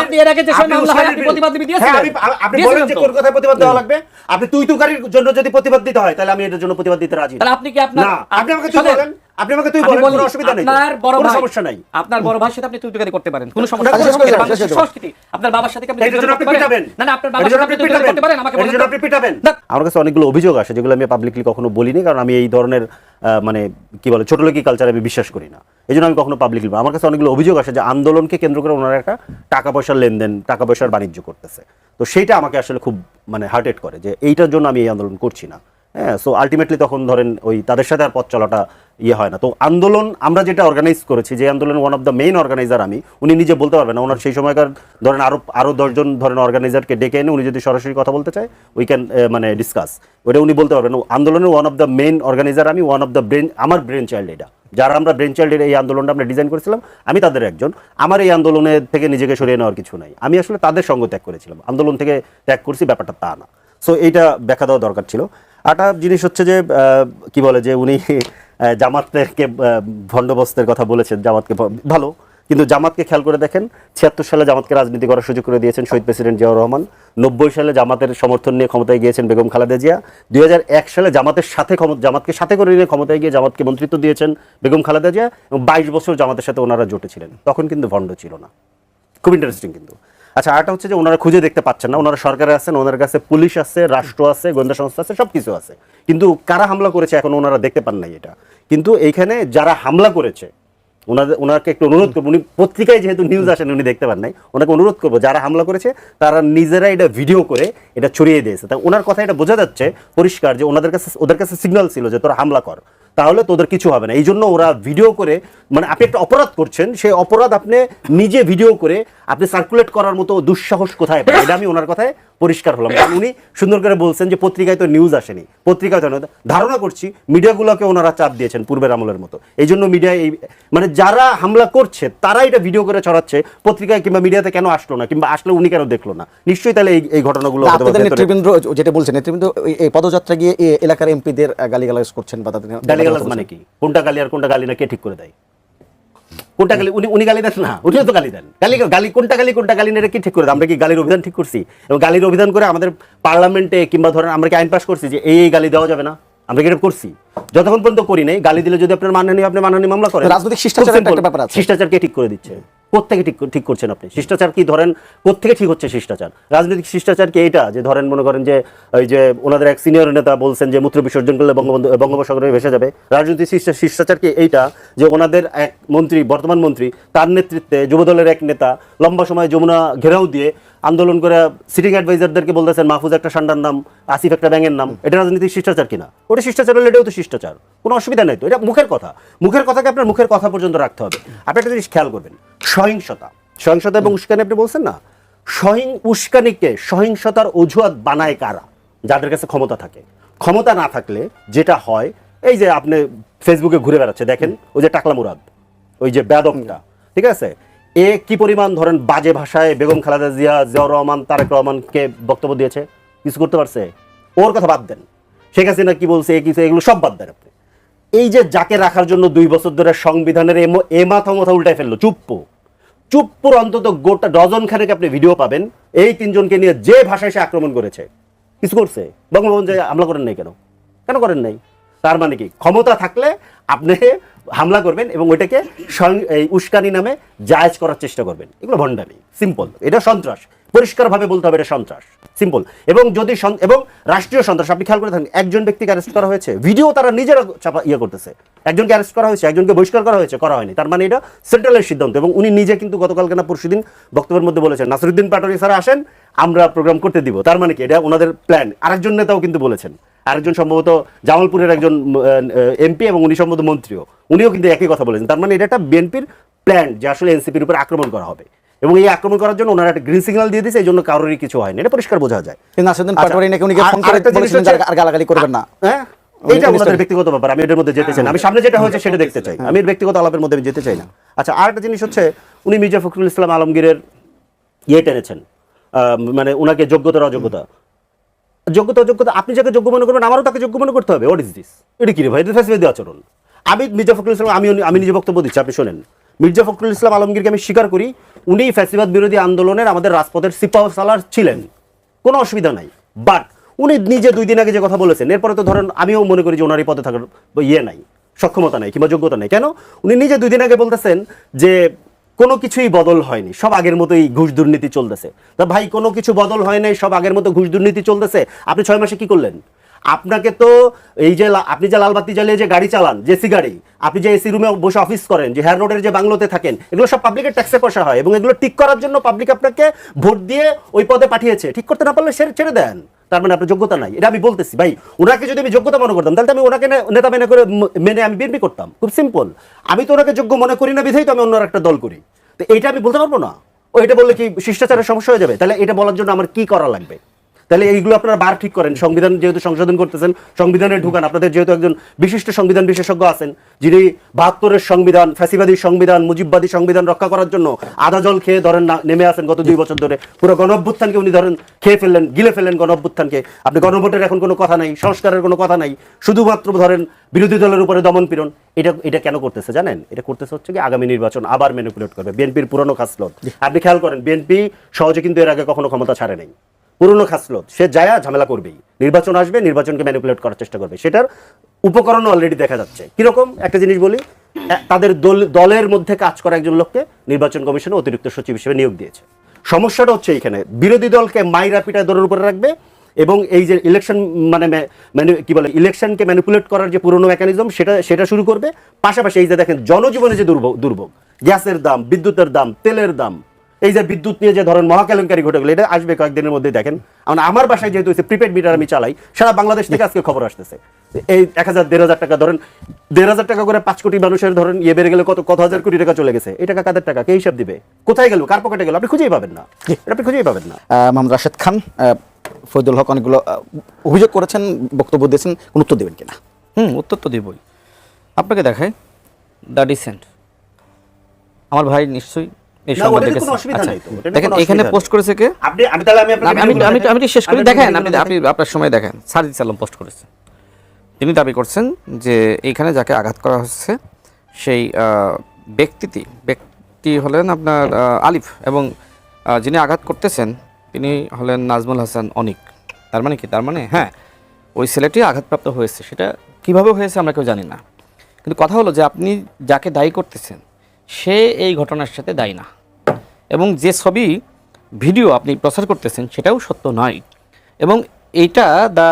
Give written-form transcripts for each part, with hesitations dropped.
আপনি এর আগে যে সব মামলা হয় আপনি প্রতিবাদ দিয়েছিলেন। আপনি বলেন যে কোন কথায় প্রতিবাদ দেওয়া লাগবে, আপনি তুই-তুকারির জন্য যদি প্রতিবাদ দিতে হয় তাহলে আমি এটার জন্য প্রতিবাদ দিতে রাজি। তাহলে আপনি কি আপনার না, আপনি আমাকে তুই বলেন, আপনি আমাকে তুই বলেন, কোনো অসুবিধা নেই, কোনো সমস্যা নাই। আপনার বড় ভাইয়ের সাথে আপনি তুই-তুকারি করতে পারেন, কোনো সমস্যা নেই। বাংলাদেশের সংস্কৃতি আপনার বাবার সাথে আপনি করতে পারেন। না না, আপনার বাবার সাথে আপনি তুই-তুকারি করতে পারেন, আমাকে বলেন আপনি পিটাবেন। আমার কাছে অনেকগুলো অভিযোগ আসে যেগুলো আমি পাবলিকলি কখনো বলিনি, কারণ আমি এই ধরনের মানে কি বলে ছোটলোকি কালচারে আমি বিশ্বাস করি না, এই জন্য আমি কখনো পাবলিকলি। আমার কাছে অনেকগুলো অভিযোগ আসে যে আন্দোলনকে কেন্দ্র করে ওনারা একটা টাকা পয়সার লেনদেন, টাকা পয়সার বাণিজ্য করতেছে। তো সেইটা আমাকে আসলে খুব মানে হার্টেড করে যে এইটার জন্য আমি এই আন্দোলন করছি না। হ্যাঁ, সো আলটিমেটলি তখন ধরেন ওই তাদের সাথে আর পথ চলাটা ইয়ে হয় না। তো আন্দোলন আমরা যেটা অর্গানাইজ করেছি, যে আন্দোলন one of the main organiser আমি, উনি নিজে বলতে পারবেন না, ওনার সেই সময়কার ধরেন আরো 10 জন ধরেন অর্গানাইজারকে ডেকে এনে উনি যদি সরাসরি কথা বলতে চায় উই ক্যান মানে ডিসকাস, ওটা উনি বলতে পারবেন। আন্দোলনের one of the main organiser আমি, ওয়ান অফ দ্য ব্রেন, আমার ব্রেন চাইল্ড এটা, যারা আমরা ব্রেন চাইল্ডের এই আন্দোলনটা আমরা ডিজাইন করেছিলাম আমি তাদের একজন। আমার এই আন্দোলনের থেকে নিজেকে সরিয়ে নেওয়ার কিছু নাই, আমি আসলে তাদের সঙ্গ ত্যাগ করেছিলাম, আন্দোলন থেকে ত্যাগ করছি ব্যাপারটা তা না। সো এইটা ব্যাখ্যা দেওয়া দরকার ছিল। একটা জিনিস হচ্ছে যে কি বলে যে উনি জামাতকে ভণ্ডবস্তের কথা বলেছেন, জামাতকে ভালো, কিন্তু জামাতকে খেয়াল করে দেখেন 76 সালে জামাতকে রাজনীতি করার সুযোগ করে দিয়েছেন শহীদ প্রেসিডেন্ট জিয়াউর রহমান, 90 সালে জামাতের সমর্থন নিয়ে ক্ষমতায় গিয়েছেন বেগম খালেদা জিয়া, 2001 সালে জামাতকে সাথে করে নিয়ে ক্ষমতায় গিয়ে জামাতকে মন্ত্রিত্ব দিয়েছেন বেগম খালেদা জিয়া, এবং 22 বছর জামাতের সাথে ওনারা জোটে ছিলেন, তখন কিন্তু ভণ্ড ছিল না। খুব ইন্টারেস্টিং কিন্তু। আচ্ছা, আরটা হচ্ছে যে ওনারা খুঁজে দেখতে পাচ্ছেন না, ওনারা সরকারে আছেন, ওনার কাছে পুলিশ আছে, রাষ্ট্র আছে, গোয়েন্দা সংস্থা আছে, সব কিছু আছে, কিন্তু কারা হামলা করেছে এখন ওনারা দেখতে পান নাই এটা। কিন্তু এইখানে যারা হামলা করেছে ওনাকে একটু অনুরোধ করবো, উনি পত্রিকায় যেহেতু নিউজ আসেন উনি দেখতে পান নাই, ওনাকে অনুরোধ করবো যারা হামলা করেছে তারা নিজেরা এটা ভিডিও করে এটা ছড়িয়ে দিয়েছে। তাই ওনার কথা এটা বোঝা যাচ্ছে পরিষ্কার যে ওদের কাছে সিগন্যাল ছিল যে তোরা হামলা কর, তাহলে তোদের কিছু হবে না। এই জন্য ওরা ভিডিও করে, মানে আপনি একটা অপরাধ করছেন, সেই অপরাধ আপনি নিজে ভিডিও করে আপনি সার্কুলেট করার মতো দুঃসাহস কোথায় পায়, এটা আমি ওনার কথায় পরিষ্কার হলাম। কারণ উনি সুন্দর করে বলছেন যে পত্রিকায় তো নিউজ আসেনি, পত্রিকায় তো ধারণা করছি মিডিয়াগুলোকে ওনারা চাপ দিয়েছেন পূর্বের আমলের মতো, এই জন্য মিডিয়ায় এই মানে যারা হামলা করছে তারা এটা ভিডিও করে ছড়াচ্ছে, পত্রিকায় কিংবা মিডিয়াতে কেন আসলো না, কিংবা আসলে উনি কেন দেখলো না, নিশ্চয়ই তাহলে এই ঘটনাগুলো নেতৃবৃন্দ যেটা বলছেন, নেতৃবৃন্দ এই পদযাত্রা গিয়ে এলাকার এমপিদের গালিগালাজ করছেন বা তাদের গালিগালাজ মানে কি, কোনটা গালি আর কোনটা গালি না কে ঠিক করে দেয়? কোনটা গালি উনি গালি দেন না, উনিও তো গালি দেন। গালি কোনটা গালি না এটা কি ঠিক করে দেয়? আমরা কি গালির অভিধান ঠিক করছি? এবং গালির অভিধান করে আমাদের পার্লামেন্টে কিংবা ধরেন আমরা কি আইন পাস করছি যে এই গালি দেওয়া যাবে না? আমরা কি এটা করছি? যতক্ষণ পর্যন্ত করি নাই, গালি দিলে যদি আপনার মানহানি, আপনি মানহানি মামলা করেন। রাজনৈতিক শিষ্টাচারের একটা ব্যাপার আছে। শিষ্টাচার কে ঠিক করে দিচ্ছে? কোত্থেকে ঠিক করছেন আপনি? শিষ্টাচার কি ধরেন কোত্থেকে ঠিক হচ্ছে শিষ্টাচার? রাজনৈতিক শিষ্টাচার কি এইটা যে ধরেন মনে করেন যে ওই যে ওনাদের এক সিনিয়র নেতা বলছেন যে মূত্র বিসর্জন করলে বঙ্গোপসাগরে ভেসে যাবে? রাজনৈতিক শিষ্টাচার কি এইটা যে ওনাদের এক মন্ত্রী, বর্তমান মন্ত্রী, তার নেতৃত্বে যুবদলের এক নেতা লম্বা সময় যমুনা ঘেরাও দিয়ে আন্দোলন করে সিটিং অ্যাডভাইজারদেরকে বলতেছেন মাহফুজ একটা সান্ডার নাম, আসিফ একটা ব্যাঙের নাম, এটা রাজনৈতিক শিষ্টাচার কিনা? ওটা শিষ্টাচার হলে এটাও তো শিষ্টাচার, কোনো অসুবিধা নেই তো। এটা মুখের কথা, মুখের কথাকে আপনার মুখের কথা পর্যন্ত রাখতে হবে। আপনি একটা জিনিস খেয়াল করবেন, সহিংসতা এবং উস্কানি আপনি বলছেন না, উস্কানিকে সহিংসতার অজুহাত বানায় কারা? যাদের কাছে ক্ষমতা থাকে। ক্ষমতা না থাকলে যেটা হয়, এই যে আপনি ফেসবুকে ঘুরে বেড়াচ্ছে দেখেন, ওই যে টাকলা মুরাদ, ওই যে বেদমটা, ঠিক আছে, এ কি পরিমাণ ধরেন বাজে ভাষায় বেগম খালেদা জিয়া, জিয়াউর রহমান, তারেক রহমানকে বক্তব্য দিয়েছে, কিছু করতে পারছে? ওর কথা বাদ দেন, শেখ হাসিনা কি বলছে, এগুলো সব বাদ দেন আপনি। এই যে যাকে রাখার জন্য 2 বছর ধরে সংবিধানের এ মাথা উল্টায় ফেললো, চুপ্পুর অন্তত গোটা ডজন খানেক আপনি ভিডিও পাবেন এই 3 জনকে নিয়ে যে ভাষায় সে আক্রমণ করেছে। কিছু করছে? বঙ্গভবন যে হামলা করেন নাই কেন করেন নাই? তার মানে কি ক্ষমতা থাকলে আপনি হামলা করবেন এবং ওইটাকে উস্কানি নামে জায়েজ করার চেষ্টা করবেন। এগুলো ভণ্ডামি, সিম্পল। এটা সন্ত্রাস, পরিষ্কারভাবে বলতে হবে এটা সন্ত্রাস, সিম্পল। এবং যদি এবং রাষ্ট্রীয় সন্ত্রাস আপনি খেয়াল করে থাকেন, একজন ব্যক্তিকে অ্যারেস্ট করা হয়েছে, ভিডিও তারা নিজেরা চাপা করতেছে, একজনকে অ্যারেস্ট করা হয়েছে, একজনকে বহিষ্কার করা হয়েছে, করা হয়নি। তার মানে এটা সেন্ট্রালের সিদ্ধান্ত। এবং উনি নিজে কিন্তু গতকালকে না পরশুদিন বক্তব্যের মধ্যে বলেছেন নাসিরউদ্দিন পাটোয়ারি স্যার আসেন, আমরা প্রোগ্রাম করতে দিব। তার মানে কি এটা ওনাদের প্ল্যান। আরেকজন নেতাও কিন্তু বলেছেন, আরেকজন সম্ভবত জামালপুরের একজন এমপি এবং উনি সম্ভবত মন্ত্রীও, উনিও কিন্তু একই কথা বলেছেন। তার মানে এটা একটা বিএনপির প্ল্যান যে আসলে এনসিপির উপর আক্রমণ করা হবে, এবং এই আক্রমণ করার জন্য ওনারা একটা গ্রিন সিগন্যাল দিয়ে দিয়েছে, এই জন্য কারোরই কিছু হয়নি, এটা পরিষ্কার বোঝা যায়। নাসিরউদ্দিন পাটোয়ারি নাকি উনি ফোন করে বলেছিলেন আর গালাগালি করবেন না, হ্যাঁ এইটা ওনাদের ব্যক্তিগত ব্যাপার, আমি এটার মধ্যে যেতে চাই না। আমি সামনে যেটা হয়েছে সেটা দেখতে চাই, আমি ব্যক্তিগত আলাপের মধ্যে যেতে চাই না। আচ্ছা, আর একটা জিনিস হচ্ছে উনি মির্জা ফখরুল ইসলাম আলমগীরের টেনেছেন, মানে ওনাকে যোগ্যতার অযোগ্যতা, আপনি যাকে যোগ্য মনে করবেন আমারও তাকে যোগ্য মনে করতে হবে। What is this? এটা কি রে ভাই? এটা ফ্যাসিবাদী আচরণ। আমি মির্জা ফখরুল ইসলাম আমি নিজে বক্তব্য দিচ্ছি, আপনি শোনেন। মির্জা ফখরুল ইসলাম আলমগীরকে আমি স্বীকার করি, উনি ফ্যাসিবাদ বিরোধী আন্দোলনের আমাদের রাজপথের সিপাহ সালার ছিলেন, কোনো অসুবিধা নাই। বাট উনি নিজে 2 দিন আগে যে কথা বলেছেন, এরপরে তো ধরেন আমিও মনে করি যে ওনার এই পদে থাকার নাই, সক্ষমতা নাই কিংবা যোগ্যতা নেই। কেন? উনি নিজে 2 দিন আগে বলতেছেন যে কোনো কিছুই বদল হয়নি, সব আগের মতোই ঘুষ দুর্নীতি চলতেছে। তা ভাই, কোনো কিছু বদল হয় নাই, সব আগের মতো ঘুষ দুর্নীতি চলতেছে, আপনি 6 মাসে কি করলেন? আপনাকে তো এই যে আপনি যে লালবাতি জ্বালিয়ে যে গাড়ি চালান, জেসি গাড়ি, আপনি যে এসি রুমে বসে অফিস করেন, যে হেয়ার রোডের যে বাংলোতে থাকেন, এগুলো সব পাবলিকের ট্যাক্সে পয়সা হয়, এবং এগুলো ঠিক করার জন্য পাবলিক আপনাকে ভোট দিয়ে ওই পদে পাঠিয়েছে। ঠিক করতে না পারলে ছেড়ে দেন, তার মানে আপনার যোগ্যতা নাই। এটা আমি বলতেছি ভাই, ওনাকে যদি আমি যোগ্যতা মনে করতাম তাহলে আমি ওনাকে নেতা মেনে আমি বিএনপি করতাম, খুব সিম্পল। আমি তো ওনাকে যোগ্য মনে করি না বিধাই তো আমি অন্য একটা দল করি। তো এইটা আমি বলতে পারবো না? ও এটা বললে কি শিষ্টাচারের সমস্যা হয়ে যাবে? তাহলে এটা বলার জন্য আমার কি করা লাগবে? তাহলে এইগুলো আপনারা বার ঠিক করেন। সংবিধান যেহেতু সংশোধন করতেছেন, সংবিধানে ঢুকান। আপনাদের যেহেতু একজন বিশিষ্ট সংবিধান বিশেষজ্ঞ আছেন, যিনি 72-এর সংবিধান, ফ্যাসিবাদী সংবিধান, মুজিববাদী সংবিধান রক্ষা করার জন্য আদা জল খেয়ে ধরেন নেমে আসেন গত 2 বছর ধরে। পুরো গণ অভ্যুত্থানকে উনি ধরেন খেয়ে ফেললেন, গিলে ফেললেন গণ অভ্যুত্থানকে। আপনি গণভোটের এখন কোনো কথা নাই, সংস্কারের কোনো কথা নাই, শুধুমাত্র ধরেন বিরোধী দলের উপরে দমন পীড়ন। এটা কেন করতেছে জানেন? এটা করতেছে হচ্ছে কি আগামী নির্বাচন আবার ম্যানিপুলেট করবে, বিএনপির পুরনো খাসলত। আপনি খেয়াল করেন, বিএনপি সহজে কিন্তু এর আগে কখনো ক্ষমতা ছাড়ে নাই। পুরনো খাসলত, সে যায়া ঝামেলা করবেই, নির্বাচন আসবে, নির্বাচনকে ম্যানিপুলেট করার চেষ্টা করবে। সেটার উপকরণ অলরেডি দেখা যাচ্ছে। কিরকম? একটা জিনিস বলি, তাদের দলের মধ্যে কাজ করা একজন লোককে নির্বাচন কমিশনে অতিরিক্ত সচিব হিসেবে নিয়োগ দিয়েছে। সমস্যাটা হচ্ছে এইখানে, বিরোধী দলকে মাইরা পিটায় দৌড়ের উপরে রাখবে, এবং এই যে ইলেকশন মানে কি বলে, ইলেকশনকে ম্যানিপুলেট করার যে পুরনো মেকানিজম, সেটা শুরু করবে। পাশাপাশি এই যে দেখেন জনজীবনে যে দুর্ভোগ, গ্যাসের দাম, বিদ্যুতের দাম, তেলের দাম, এই যে বিদ্যুৎ নিয়ে যে ধরেন মহাকেলেঙ্কারি ঘটে গেল, এটা আসবে কয়েকদিনের মধ্যে। দেখেন আমার বাসায় যেহেতু প্রিপেড মিটার আমি চালাই, সারা বাংলাদেশ থেকে আজকে খবর আসতেছে এই 1000-1500 টাকা, ধরেন 1500 টাকা করে 5 কোটি মানুষের ধরেন বেড়ে গেলে কত হাজার কোটি টাকা চলে গেছে। এই টাকা কাদের টাকা? কে হিসাব দিবে? কোথায় গেল? কার পকেটে গেল? আপনি খুঁজেই পাবেন না, আপনি খুঁজেই পাবেন না। মোহাম্মদ রাশেদ খান, ফয়দুল হক অনেকগুলো অভিযোগ করেছেন, বক্তব্য দিয়েছেন, কোন উত্তর দেবেন কিনা? উত্তর তো দিবই। আপনাকে দেখায় দ্য ডিসেন্ট, আমার ভাই নিশ্চয়ই এই সংবাদ দেখেছেন। দেখেন এখানে পোস্ট করেছে কে? আমি শেষ করি, দেখেন আপনি আপনার সময় দেখেন। সাজিদ আলম পোস্ট করেছে, তিনি দাবি করছেন যে এইখানে যাকে আঘাত করা হচ্ছে সেই ব্যক্তি হলেন আপনার আলিফ, এবং যিনি আঘাত করতেছেন তিনি হলেন নাজমুল হাসান অনিক। তার মানে কি? তার মানে হ্যাঁ, ওই ছেলেটি আঘাতপ্রাপ্ত হয়েছে। সেটা কিভাবে হয়েছে আমরা কেউ জানি না, কিন্তু কথা হলো যে আপনি যাকে দায়ী করতেছেন সে এই ঘটনার সাথে দায়ী না, এবং যে ছবি ভিডিও আপনি প্রচার করতেছেন সেটাও সত্য নয়, এবং এইটা দ্য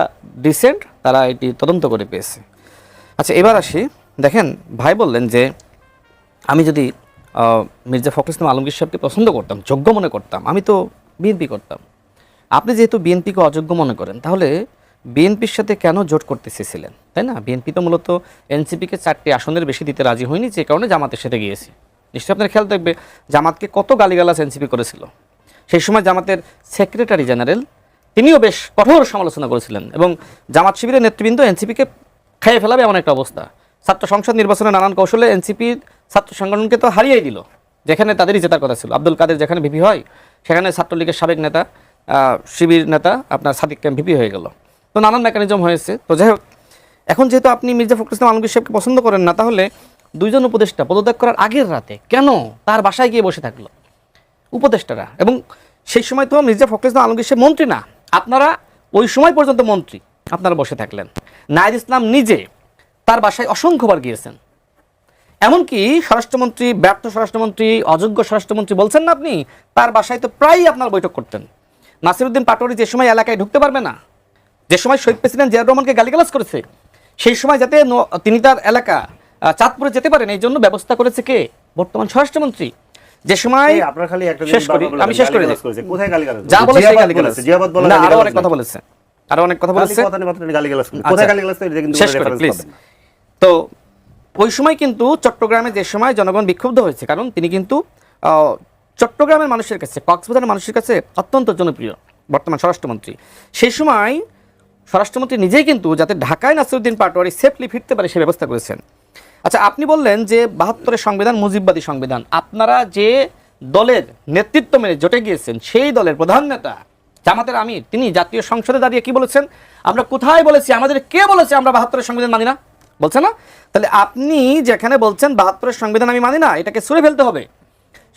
ডিসেন্ট তারা এটি তদন্ত করে পেয়েছে। আচ্ছা, এবার আসি, দেখেন ভাই বললেন যে আমি যদি মির্জা ফখরুল ইসলাম আলমগীর সাহেবকে পছন্দ করতাম, যোগ্য মনে করতাম, আমি তো বিএনপি করতাম। আপনি যেহেতু বিএনপিকে অযোগ্য মনে করেন, তাহলে বিএনপির সাথে কেন জোট করতে চেয়েছিলেন, তাই না? বিএনপি তো মূলত এনসিপিকে 4টি আসনের বেশি দিতে রাজি হয়নি, যে কারণে জামাতের সাথে গিয়েছে। নিশ্চয়ই আপনার খেয়াল থাকবে জামাতকে কত গালিগালাজ এনসিপি করেছিল। সেই সময় জামাতের সেক্রেটারি জেনারেল তিনিও বেশ কঠোর সমালোচনা করেছিলেন, এবং জামাত শিবিরের নেতৃবৃন্দ এনসিপিকে খেয়ে ফেলাবে এমন একটা অবস্থা। ছাত্র সংসদ নির্বাচনে নানান কৌশলে এনসিপির ছাত্র সংগঠনকে তো হারিয়েই দিল, যেখানে তাদেরই জেতার কথা ছিল। আব্দুল কাদের যেখানে ভিপি হয়, সেখানে ছাত্রলীগের সাবেক নেতা শিবির নেতা আপনার সাদিক ক্যাম্প ভিপি হয়ে গেল। তো নানান মেকানিজম হয়েছে। তো যাই হোক, এখন যেহেতু আপনি মির্জা ফখরুল ইসলাম আলমগীর সাহেবকে পছন্দ করেন না, তাহলে 2 জন উপদেষ্টা পদত্যাগ করার আগের রাতে কেন তার বাসায় গিয়ে বসে থাকলো উপদেষ্টারা? এবং সেই সময় তো মির্জা ফখরুল ইসলাম আলমগীর সাহেব মন্ত্রী না, আপনারা ওই সময় পর্যন্ত মন্ত্রী, আপনারা বসে থাকলেন। নাহিদ ইসলাম নিজে তার বাসায় অসংখ্যবার গিয়েছেন, এমনকি স্বরাষ্ট্রমন্ত্রী, ব্যর্থ স্বরাষ্ট্রমন্ত্রী, অযোগ্য স্বরাষ্ট্রমন্ত্রী বলছেন না আপনি, তার বাসায় তো প্রায়ই আপনার বৈঠক করতেন। নাসিরউদ্দিন পাটোয়ারি যে সময় এলাকায় ঢুকতে পারবে না, যে সময় শহীদ প্রেসিডেন্ট জিয়াউর রহমানকে গালিগালাজ করেছে, সেই সময় যাতে তিনি তার এলাকা চাঁদপুরে যেতে পারেন এই জন্য ব্যবস্থা করেছে কে? বর্তমান স্বরাষ্ট্রমন্ত্রী। যে সময় আপনার খালি একটা শেষ করি, আমি শেষ করে দিই। কোথায় গালিগালাজ? যা বলে সেই গালিগালাজ। জিয়াবাদ বলা না, আরো অনেক কথা বলেছে, আরো অনেক কথা বলেছে। গালিগালাজ কোথায় গালিগালাজ? এটা কিন্তু রেফারেন্স পাবেন না। তো ওই সময় কিন্তু চট্টগ্রামে যে সময় জনগণ বিক্ষুব্ধ হয়েছে, কারণ তিনি কিন্তু চট্টগ্রামের মানুষের কাছে, কক্সবাজারের মানুষের কাছে অত্যন্ত জনপ্রিয় বর্তমান স্বরাষ্ট্রমন্ত্রী। সেই সময় স্বরাষ্ট্রমন্ত্রী নিজেই কিন্তু যাতে ঢাকায় নাসিরউদ্দিন পাটোয়ারি সেফলি ফিরতে পারে সে ব্যবস্থা করেছেন। আচ্ছা, আপনি বললেন যে 72-এর সংবিধান মুজিববাদী সংবিধান। আপনারা যে দলের নেতৃত্ব মেনে জোটে গিয়েছেন, সেই দলের প্রধান নেতা জামাতের আমির তিনি জাতীয় সংসদে দাঁড়িয়ে কি বলেছেন? আমরা কোথায় বলেছি? আমাদের কে বলেছে আমরা 72-এর সংবিধান মানি না? বলছে না? তাহলে আপনি যেখানে বলছেন 72-এর সংবিধান আমি মানি না, এটাকে ছুঁড়ে ফেলতে হবে,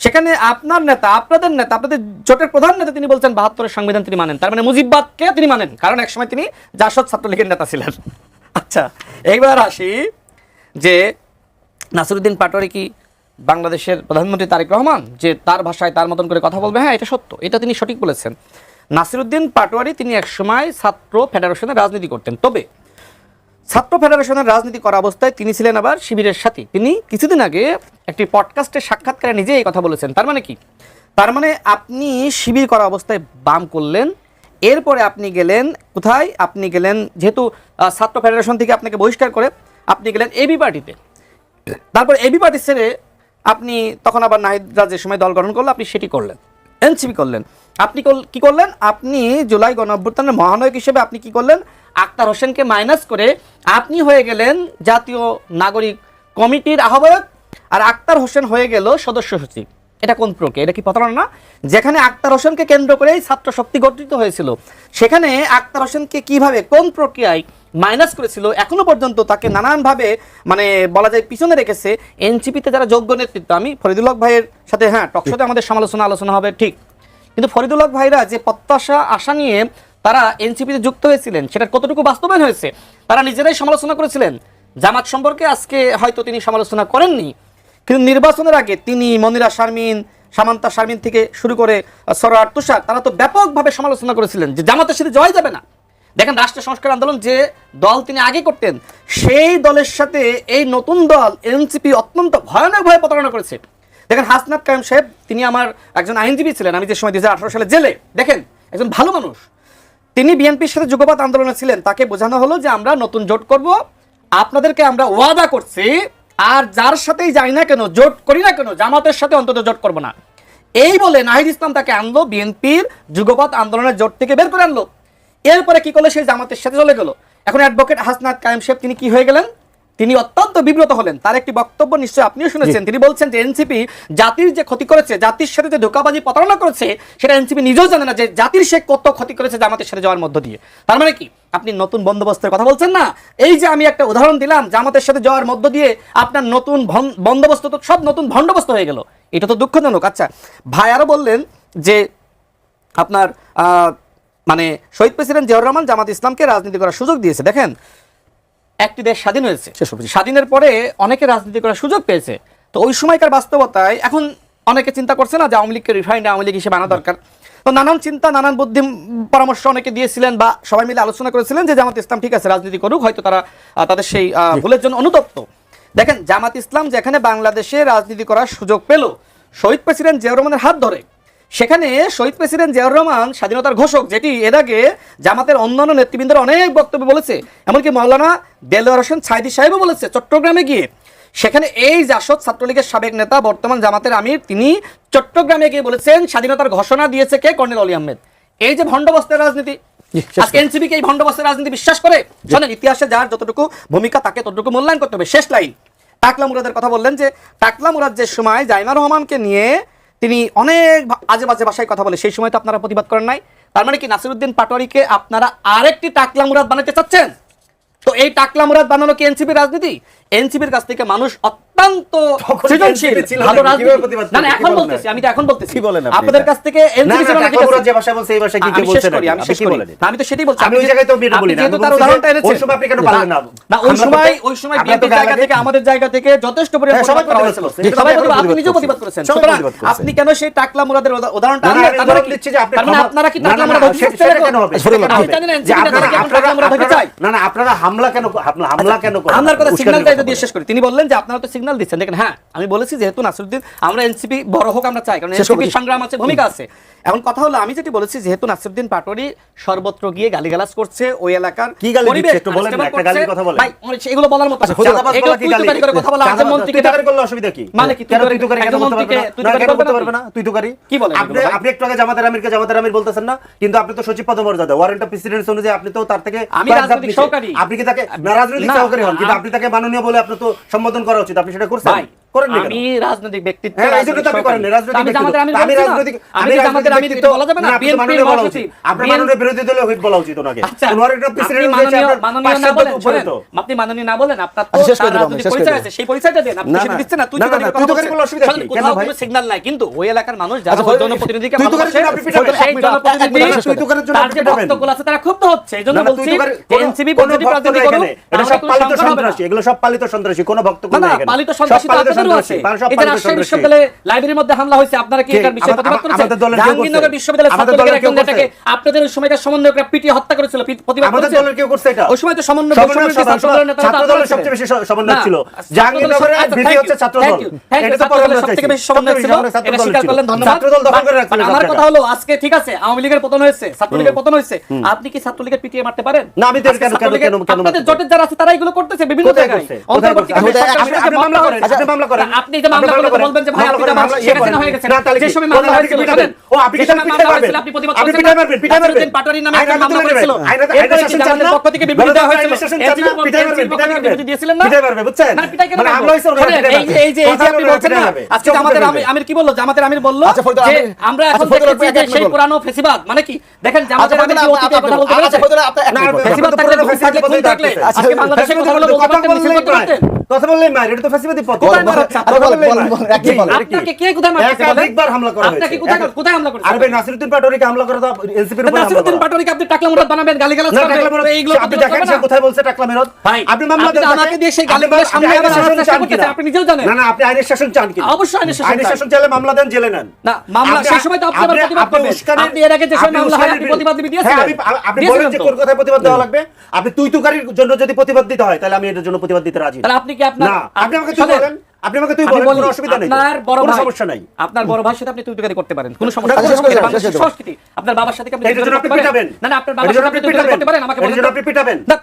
সেখানে আপনার নেতা, আপনাদের নেতা, আপনাদের জোটের প্রধান নেতা তিনি বলছেন 72-এর সংবিধান তিনি মানেন, তার মানে মুজিববাদকে তিনি মানেন, কারণ একসময় তিনি জাসদ ছাত্রলীগের নেতা ছিলেন। আচ্ছা, এইবার আসি যে নাসিরউদ্দিন পাটোয়ারি কি বাংলাদেশের প্রধানমন্ত্রী তারেক রহমান, যে তার ভাষায় তার মতন করে কথা বলবে? হ্যাঁ, এটা সত্য, এটা তিনি সঠিক বলেছেন। নাসিরউদ্দিন পাটোয়ারি তিনি একসময় ছাত্র ফেডারেশনের রাজনীতি করতেন, তবে ছাত্র ফেডারেশনের রাজনীতি করা অবস্থায় তিনি ছিলেন আবার শিবিরের সাথী। তিনি কিছুদিন আগে একটি পডকাস্টে সাক্ষাৎকারে নিজে এই কথা বলেছেন। তার মানে কি? তার মানে আপনি শিবির করা অবস্থায় বাম করলেন, এরপরে আপনি গেলেন কোথায়? আপনি গেলেন, যেহেতু ছাত্র ফেডারেশন থেকে আপনাকে বহিষ্কার করে আপনি গেলেন এবি পার্টিতে, তারপর এবি পার্টি ছেড়ে আপনি তখন আবার নাহিদরা যে সময় দল গঠন করলো আপনি সেটি করলেন, এনসিপি করলেন। আপনি কি করলেন? আপনি জুলাই গণঅভ্যুত্থানের মহানায়ক হিসেবে আপনি কি করলেন? আক্তার হোসেনকে মাইনাস করে আপনি হয়ে গেলেন জাতীয় নাগরিক কমিটির আহ্বায়ক, আর আক্তার হোসেন হয়ে গেল সদস্য সচিব। এটা কোন প্রক্রিয়া? এটা কি প্রতারণা না? যেখানে আক্তার হোসেনকে কেন্দ্র করেই ছাত্র শক্তি গঠিত হয়েছিল, সেখানে আক্তার হোসেনকে কিভাবে কোন প্রক্রিয়ায় মাইনাস করেছিল এখনো পর্যন্ত তাকে নানানভাবে মানে বলা যায় পিছনে রেখেছে। এনসিপিতে যারা যোগ্য নেতৃত্ব, আমি ফরিদুল হক ভাইয়ের সাথে হ্যাঁ টকশোতে আমাদের আলোচনা হবে ঠিক, কিন্তু ফরিদুল হক ভাইরা যে প্রত্যাশা আশা নিয়ে তারা এনসিপিতে যুক্ত হয়েছিলেন সেটার কতটুকু বাস্তবায়ন হয়েছে? তারা নিজেরাই সমালোচনা করেছিলেন। জামাত সম্পর্কে আজকে হয়তো তিনি সমালোচনা করেননি, কিন্তু নির্বাচনের আগে তিনি, মনিরা শারমিন, সামান্তা শারমিন থেকে শুরু করে সরোয়ার তুষার, তারা তো ব্যাপকভাবে সমালোচনা করেছিলেন যে জামাতের সাথে জয় যাবে না। দেখেন, রাষ্ট্র সংস্কার আন্দোলন যে দল তিনি আগে করতেন, সেই দলের সাথে এই নতুন দল এনসিপি অত্যন্ত ভয়ানকভাবে প্রতারণা করেছে। দেখেন, হাসনাত কায়েম সাহেব তিনি আমার একজন আইনজীবী ছিলেন, আমি যে সময় 2018 সালে জেলে, দেখেন একজন ভালো মানুষ, তিনি বিএনপির সাথে যুগপৎ আন্দোলনে ছিলেন। তাকে বোঝানো হলো যে আমরা নতুন জোট করব, আপনাদেরকে আমরা ওয়াদা করছি, আর যার সাথেই যাই না কেন, জোট করি না কেন, জামাতের সাথে অন্তত জোট করব না। এই বলে নাহিদ ইসলাম তাকে আনলো, বিএনপির যুগপৎ আন্দোলনের জোট থেকে বের করে আনলো। এরপরে কি করলো? সেই জামাতের সাথে চলে গেল। এখন অ্যাডভোকেট হাসনাত কায়েম সাহেব তিনি কি হয়ে গেলেন? তিনি অত্যন্ত বিব্রত হলেন। তার একটি বক্তব্য নিশ্চয়ই আপনিও শুনেছেন, তিনি বলছেন যে এনসিপি জাতির যে ক্ষতি করেছে, জাতির সাথে যে ধোঁকাবাজি প্রতারণা করেছে, সেটা এনসিপি নিজেও জানে না যে জাতির সে কত ক্ষতি করেছে জামাতের সাথে যাওয়ার মধ্য দিয়ে। তার মানে কি? আপনি নতুন বন্দোবস্তের কথা বলছেন না? এই যে আমি একটা উদাহরণ দিলাম, জামাতের সাথে যাওয়ার মধ্য দিয়ে আপনার নতুন বন্দোবস্ত তো সব নতুন ভণ্ডবস্ত হয়ে গেল, এটা তো দুঃখজনক। আচ্ছা, ভাই আরো বললেন যে আপনার মানে শহীদ প্রেসিডেন্ট জিয়াউর রহমান জামাত ইসলামকে রাজনীতি করার সুযোগ দিয়েছে। দেখেন, একটি দেশ স্বাধীন হয়েছে, স্বাধীনের পরে অনেকে রাজনীতি করার সুযোগ পেয়েছে। তো ওই সময়কার বাস্তবতায় এখন অনেকে চিন্তা করছে না যে আওয়ামী লীগকে রিফাইন্ড আওয়ামী লীগ হিসেবে আনা দরকার। তো নানান চিন্তা, নানান বুদ্ধি পরামর্শ অনেকে দিয়েছিলেন, বা সবাই মিলে আলোচনা করেছিলেন যে জামাত ইসলাম ঠিক আছে রাজনীতি করুক, হয়তো তারা তাদের সেই ভুলের জন্য অনুতপ্ত। দেখেন, জামাত ইসলাম যেখানে বাংলাদেশে রাজনীতি করার সুযোগ পেল শহীদ প্রেসিডেন্ট জিয়াউর রহমানের হাত ধরে, সেখানে শহীদ প্রেসিডেন্ট জিয়াউর রহমান স্বাধীনতার ঘোষক, যেটি এর আগে জামাতের অন্যান্য নেতৃবৃন্দের অনেক বক্তব্য বলেছে, এমনকি মাওলানা দেলোয়ার হোসেন সাইদি সাহেবও বলেছে চট্টগ্রামে গিয়ে। সেখানে এই জাসদ ছাত্রলীগের সাবেক নেতা, বর্তমান জামাতের আমির, তিনি চট্টগ্রামে গিয়ে বলেছেন স্বাধীনতার ঘোষণা দিয়েছে কে? কর্নেল অলি আহমেদ। এই যে ভণ্ডবস্তের রাজনীতি, আজকে এনসিপি কে এই ভণ্ডবস্তের রাজনীতি বিশ্বাস করে? শোনেন, ইতিহাসে যার যতটুকু ভূমিকা তাকে ততটুকু মূল্যায়ন করতে হবে। শেষ লাইন, টাকলা মুরাদের কথা বললেন যে টাকলা মুরাদ যে সময় জাইমা রহমানকে নিয়ে তিনি অনেক আজে বাজে ভাষায় কথা বলে, সেই সময় তো আপনারা প্রতিবাদ করেন নাই। তার মানে কি নাসিরউদ্দিন পাটোয়ারিকে আপনারা আরেকটি টাকলা মুরাদ বানাতে চাচ্ছেন? তো এই টাকলা মুরাদ বানানো কি এনসিপির রাজনীতি? এনসিপির কাছ থেকে মানুষ অত্যন্ত সৃজনশীল ভালো রাজনীতি, না না এখন বলতেছি, আমি তো এখন বলতেছি আপনাদের কাছ থেকে এনসিপি ছিল না, ঠিক আছে? যে ভাষা বলছে এই ভাষা কি কি বলছেন? আমি শেষ করি, আমি তো সেটাই বলছি। আমি ওই জায়গায় তো বিনা বলি না, যেহেতু তার উদাহরণটা এনেছেন, ওই সময় আপনি কেন পারলেন না? না, ওই সময় বিএনপির জায়গা থেকে, আমাদের জায়গা থেকে যথেষ্ট পরিমাণে সবাই করা হয়েছিল, সবাই প্রতিবাদ, আপনি নিজেও প্রতিবাদ করেছেন। সুতরাং আপনি কেন সেই টাকলা মুরাদের উদাহরণটা আনলেন? তারপরে দিচ্ছি যে আপনারা কি টাকলা মুরাদ হতে চান? কেন হবে? আপনি জানেন এনসিপি নেতারা কি টাকলা মুরাদ হতে চায়? না না, আপনারা হামলা কেন করেন? হামলার কথা সিগন্যালটা দিয়ে শেষ করি। তিনি বললেন যে আপনারা তো সিগন্যাল দিচ্ছেন। দেখেন, হ্যাঁ আমি বলেছি যেহেতু নাসিরউদ্দিন, আমরা এনসিপি বড় হোক আমরা চাই, কারণ এনসিপি সংগ্রাম আছে, ভূমিকা আছে। এখন কথা হলো, আমি যেটি বলেছি যেহেতু নাসিরউদ্দিন পাটোয়ারি সর্বত্র গিয়ে গালিগালাজ করছে, ওই এলাকার কি গালি দিচ্ছে একটু বলেন না, একটা গালির কথা বলেন। ভাই এগুলো বলার মতো না, এগুলো তুই করে কথা বলা, একজন মন্ত্রীকে তুই করলে অসুবিধা কি? মানে কি তুই করে একজন মন্ত্রীকে তুই করতে পারবে না? তুই তো করি কি বলেন? আপনি একটু আগে জামাতের আমির বলতেছেন না, কিন্তু আপনি তো সচিব পদমর্যাদা, ওয়ারেন্ট অফ প্রেসিডেন্ট অনুযায়ী আপনি তো তার থেকে, আমি রাজনৈতিক সহকারী, আপনি কি তাকে রাজনৈতিক সহকারী হন, কিন্তু আপনি তাকে মাননীয় বলে আপনি তো সম্বোধন করা উচিত, আপনি সেটা করছেন? ভাই করেন না কেন? আমি রাজনৈতিক ব্যক্তিত্ব, হ্যাঁ, এই জন্য তো আপনি করেন না, রাজনৈতিক আমি ব্যক্তিত্ব। জামাতের আমির আমি বলছি না। রাজনৈতিক- আমি আমি জামাতের রাজনৈতিক আমির ব্যক্তিত্ব বলা যাবে না, না, আপনি তো বিএনপির মাননীয় বলা মহাসচিব। উচিত। আপনার মাননীয় বিরোধী দলীয় হুইপ বলা উচিত ওনাকে। আচ্ছা, ওনার একটা আপনি প্রেসিডেন্ট হয়েছে, মাননীয় আপনার মাননীয় পাঁচ না সাত বলেন, বছর উপরে শোনেন, তো। আপনি মাননীয় না বলেন, আপনার তো আচ্ছা, শেষ করে তার দেব আমি, রাজনৈতিক শেষ করে পরিচয় দেব। আছে, সেই পরিচয়টা দেন। আপনি না, সেটা না, দিচ্ছেন না, তুই না, না, তুকারির না, কথা তুই তুকারি বলছেন। বললে অসুবিধা শোনেন, কি? কোথাও কেন ভাই? কোনো সিগন্যাল নাই, কিন্তু ওই এলাকার মানুষ যারা আচ্ছা, ওই তুই জনপ্রতিনিধিকে তুকারির ভালোবাসে, জন্য আপনি পিটাবেন। সেই জনপ্রতিনিধি তুই তুকারির জন্য তার আপনি যে পিটাবেন। ভক্তগুলো আছে তারা ক্ষুব্ধ হচ্ছে। এই জন্য না, না, তুই বলছি তুকারি- যে কোনো- এনসিপি কোনো পদ্ধতি ভক্ত রাজনীতি নাই করুক, এখানে। এটা তাহলে সব কোনো পালিত সংকট হবে না। সন্ত্রাসী, এগুলো সব পালিত সন্ত্রাসী, কোনো ভক্ত না, না, নাই এখানে। পালিত সব সন্ত্রাসী তো পালিত আপনাদেরও সন্ত্রাসী, আছে। সব এই যে পালিত রাজশাহী সন্ত্রাসী। বিশ্ববিদ্যালয়ে লাইব্রেরির মধ্যে হামলা হয়েছে, আপনারা কি কে? এটার বিষয়ে প্রতিবাদ করেছেন? আমাদের দলের কেউ জাহাঙ্গীরনগর করছে? বিশ্ববিদ্যালয়ের আমাদের ছাত্রলীগের দলের কেউ একজন নেতাকে করছে? আপনাদের ওই সময়কার সমন্বয়করা পিটিয়ে হত্যা করেছিল, প্রতিবাদ আমাদের করেছেন? দলের কেউ করছে এটা? ওই সময় তো সমন্বয় সমন্বয় সভা, ছাত্র দলের নেতারা তো ছাত্র আপনারা দলের ছিলেন। সবচেয়ে বেশি সমন্বয় না, ছিল। ছাত্র জাহাঙ্গীরনগরের দলের- ভিপি হচ্ছে ছাত্র Thank দল। you, thank you, এটা তো ছাত্র দলের পরম সবথেকে বেশি চাইছি। সমন্বয় ছিল, ছাত্র এটা দল স্বীকার ছিল। করলেন, ধন্যবাদ। ছাত্র দল দখল করে রাখছিল But সব আমার জায়গা। কথা হলো, আজকে ঠিক আছে আওয়ামী লীগের পতন হয়েছে, ছাত্রলীগের পতন হয়েছে, আপনি কি ছাত্রলীগের পিটিয়ে মারতে পারেন? না, আমি তো আজকে কেন- কেন- ছাত্রলীগের- কেন- কেন আপনাদের মারতে জোটের যারা আছে তারা এগুলো করতেছে বিভিন্ন কোথায় জায়গায়। করছে? অন্তর্বর্তীকালীন কোথায় করছে? সরকারের আপনি বিরুদ্ধে মামলা করেন, মামলা আপনি মামলা করেন। আপনি যে মামলা করলে বলবেন যে ভাই আপনি তো আমার শেখ হাসিনা হয়ে গেছেন। না, তাহলে যে কি? সময় কোন মামলা আপনি হয়েছিল, পিটাবেন? শোনেন, ও, আপনি যে কি সময় পিটাবেন? মামলা হয়েছিল, আপনি প্রতিবাদ আপনি করছেন পিটাই না? মারবেন, পিটাই মারবেন। নাসিরুদ্দিন পাটোয়ারি নামে আইন একটা মামলা আদালতে করেছিল। নেবেন। আইন এরপরে কি শাসন চান জামাতের না? পক্ষ থেকে বিবৃতি দেওয়া হয়েছিল? আইন শাসন চান না? এনসিপির পক্ষ পিটাই থেকে মারবেন, পিটাই মারবেন। বিবৃতি দিয়েছিলেন না? পিটাই মারবেন, বুঝছেন? না, পিটাই কেন মানে মারবো? হামলা হয়েছে, ওনারা শোনেন, পিটাই মারবে। এই যে কথা আপনি বলে বলছেন না, পিটাই মারবে। আজকে চোখ আমাদের পিটাই মারবে। আমির কি বললো? জামাতের আমির বললো আচ্ছা, ফরিদুল, যে আমি- আমরা আচ্ছা, এখন ফরিদুল, দেখেছি এক যে মিনিট সেই বলুন। পুরানো ফেসিবাদ, মানে কি দেখেন আচ্ছা, জামাতের আমির কি অতীতের কথা বলতে পেরেছে? না, ফেসিবাদ তো থাকলে পুরোনো খুন থাকলে খুন থাকলে ফেসিবাদই আজকে বাংলাদেশের ফেসিবাদই কথাগুলো বলতে কথা পারতেন, মিছিল বললেই করতে মার। পারতেন। কথা বললেই মার, এটা তো ফেসিবাদী পথ। কোথায় মার হচ্ছে? আরে কথা বলেন, বললেই বলেন, মার। বলেন, একই জি, বলেন। এটা কি? আপনাকে কে কোথায় মারছে বলেন? একাধিকবার হামলা করা হয়েছে। আপনাকে কোথায় হামলা করেছে? আর ভাই নাসিরুদ্দিন পাটোয়ারিকে হামলা করা তো এনসিপির উপর হামলা নাসিরুদ্দিন করা। পাটোয়ারিকে আপনি টাকলা মুরাদ বানাবেন, গালিগালাজ না, করবেন, টাকলা মুরাদ, এইগুলো আপনি প্রতিবাদ দেখেন করবেন সে না? কোথায় বলছে টাকলা মুরাদ? ভাই, আপনি মামলা আপনি তো দেন আমাকে তাকে। দিয়ে সেই আপনি গালিগুলোর সামনে আইনের আবার শাসন আনার চেষ্টা চান করতেছেন, কিনা? আপনি নিজেও জানেন। না, না, আপনি আইনের শাসন চান কিনা? অবশ্যই আইনের শাসন আইনের চাই। শাসন চাইলে মামলা দেন, জেলে নেন। না, মামলা আপনি- সেই সময় তো আপনি আবার আপনি- প্রতিবাদ আপনি করবেন। উস্কানির- আপনি এর আগে যে সময় আপনি মামলা হয় আপনি উস্কানির প্রতিবাদ হ্যাঁ, দিয়েছিলেন। আপনি বলেন দিয়েছিলেন যে তো। কোন কথায় প্রতিবাদ দেওয়া লাগবে। আপনি তুই তুকারির জন্য যদি প্রতিবাদ দিতে হয় তাহলে আমি এটার জন্য প্রতিবাদ দিতে রাজি না। তাহলে আপনি কি আপনার না, আপনি আমাকে তুই শোনেন, বলেন, আপনি আমাকে তুই আমি বলেন, বলি, কোনো অসুবিধা নেই তো। আপনার বড় কোনো ভাই, সমস্যা নাই। আপনার বড় ভাইয়ের সাথে আপনি তুই করতে পারেন, কোনো সমস্যা আচ্ছা, নেই। শেষ করে দেন, বাংলাদেশের শেষ করে দেন। সংস্কৃতি, আপনার বাবার সাথে কি আপনি এটার জন্য আপনি করতে পারেন? পিটাবেন। না, না, আপনার এটার বাবার জন্য সাথে আপনি আপনি পিটাবেন। করতে পারেন, আমাকে এটার বলেন জন্য তো। আপনি পিটাবেন। না,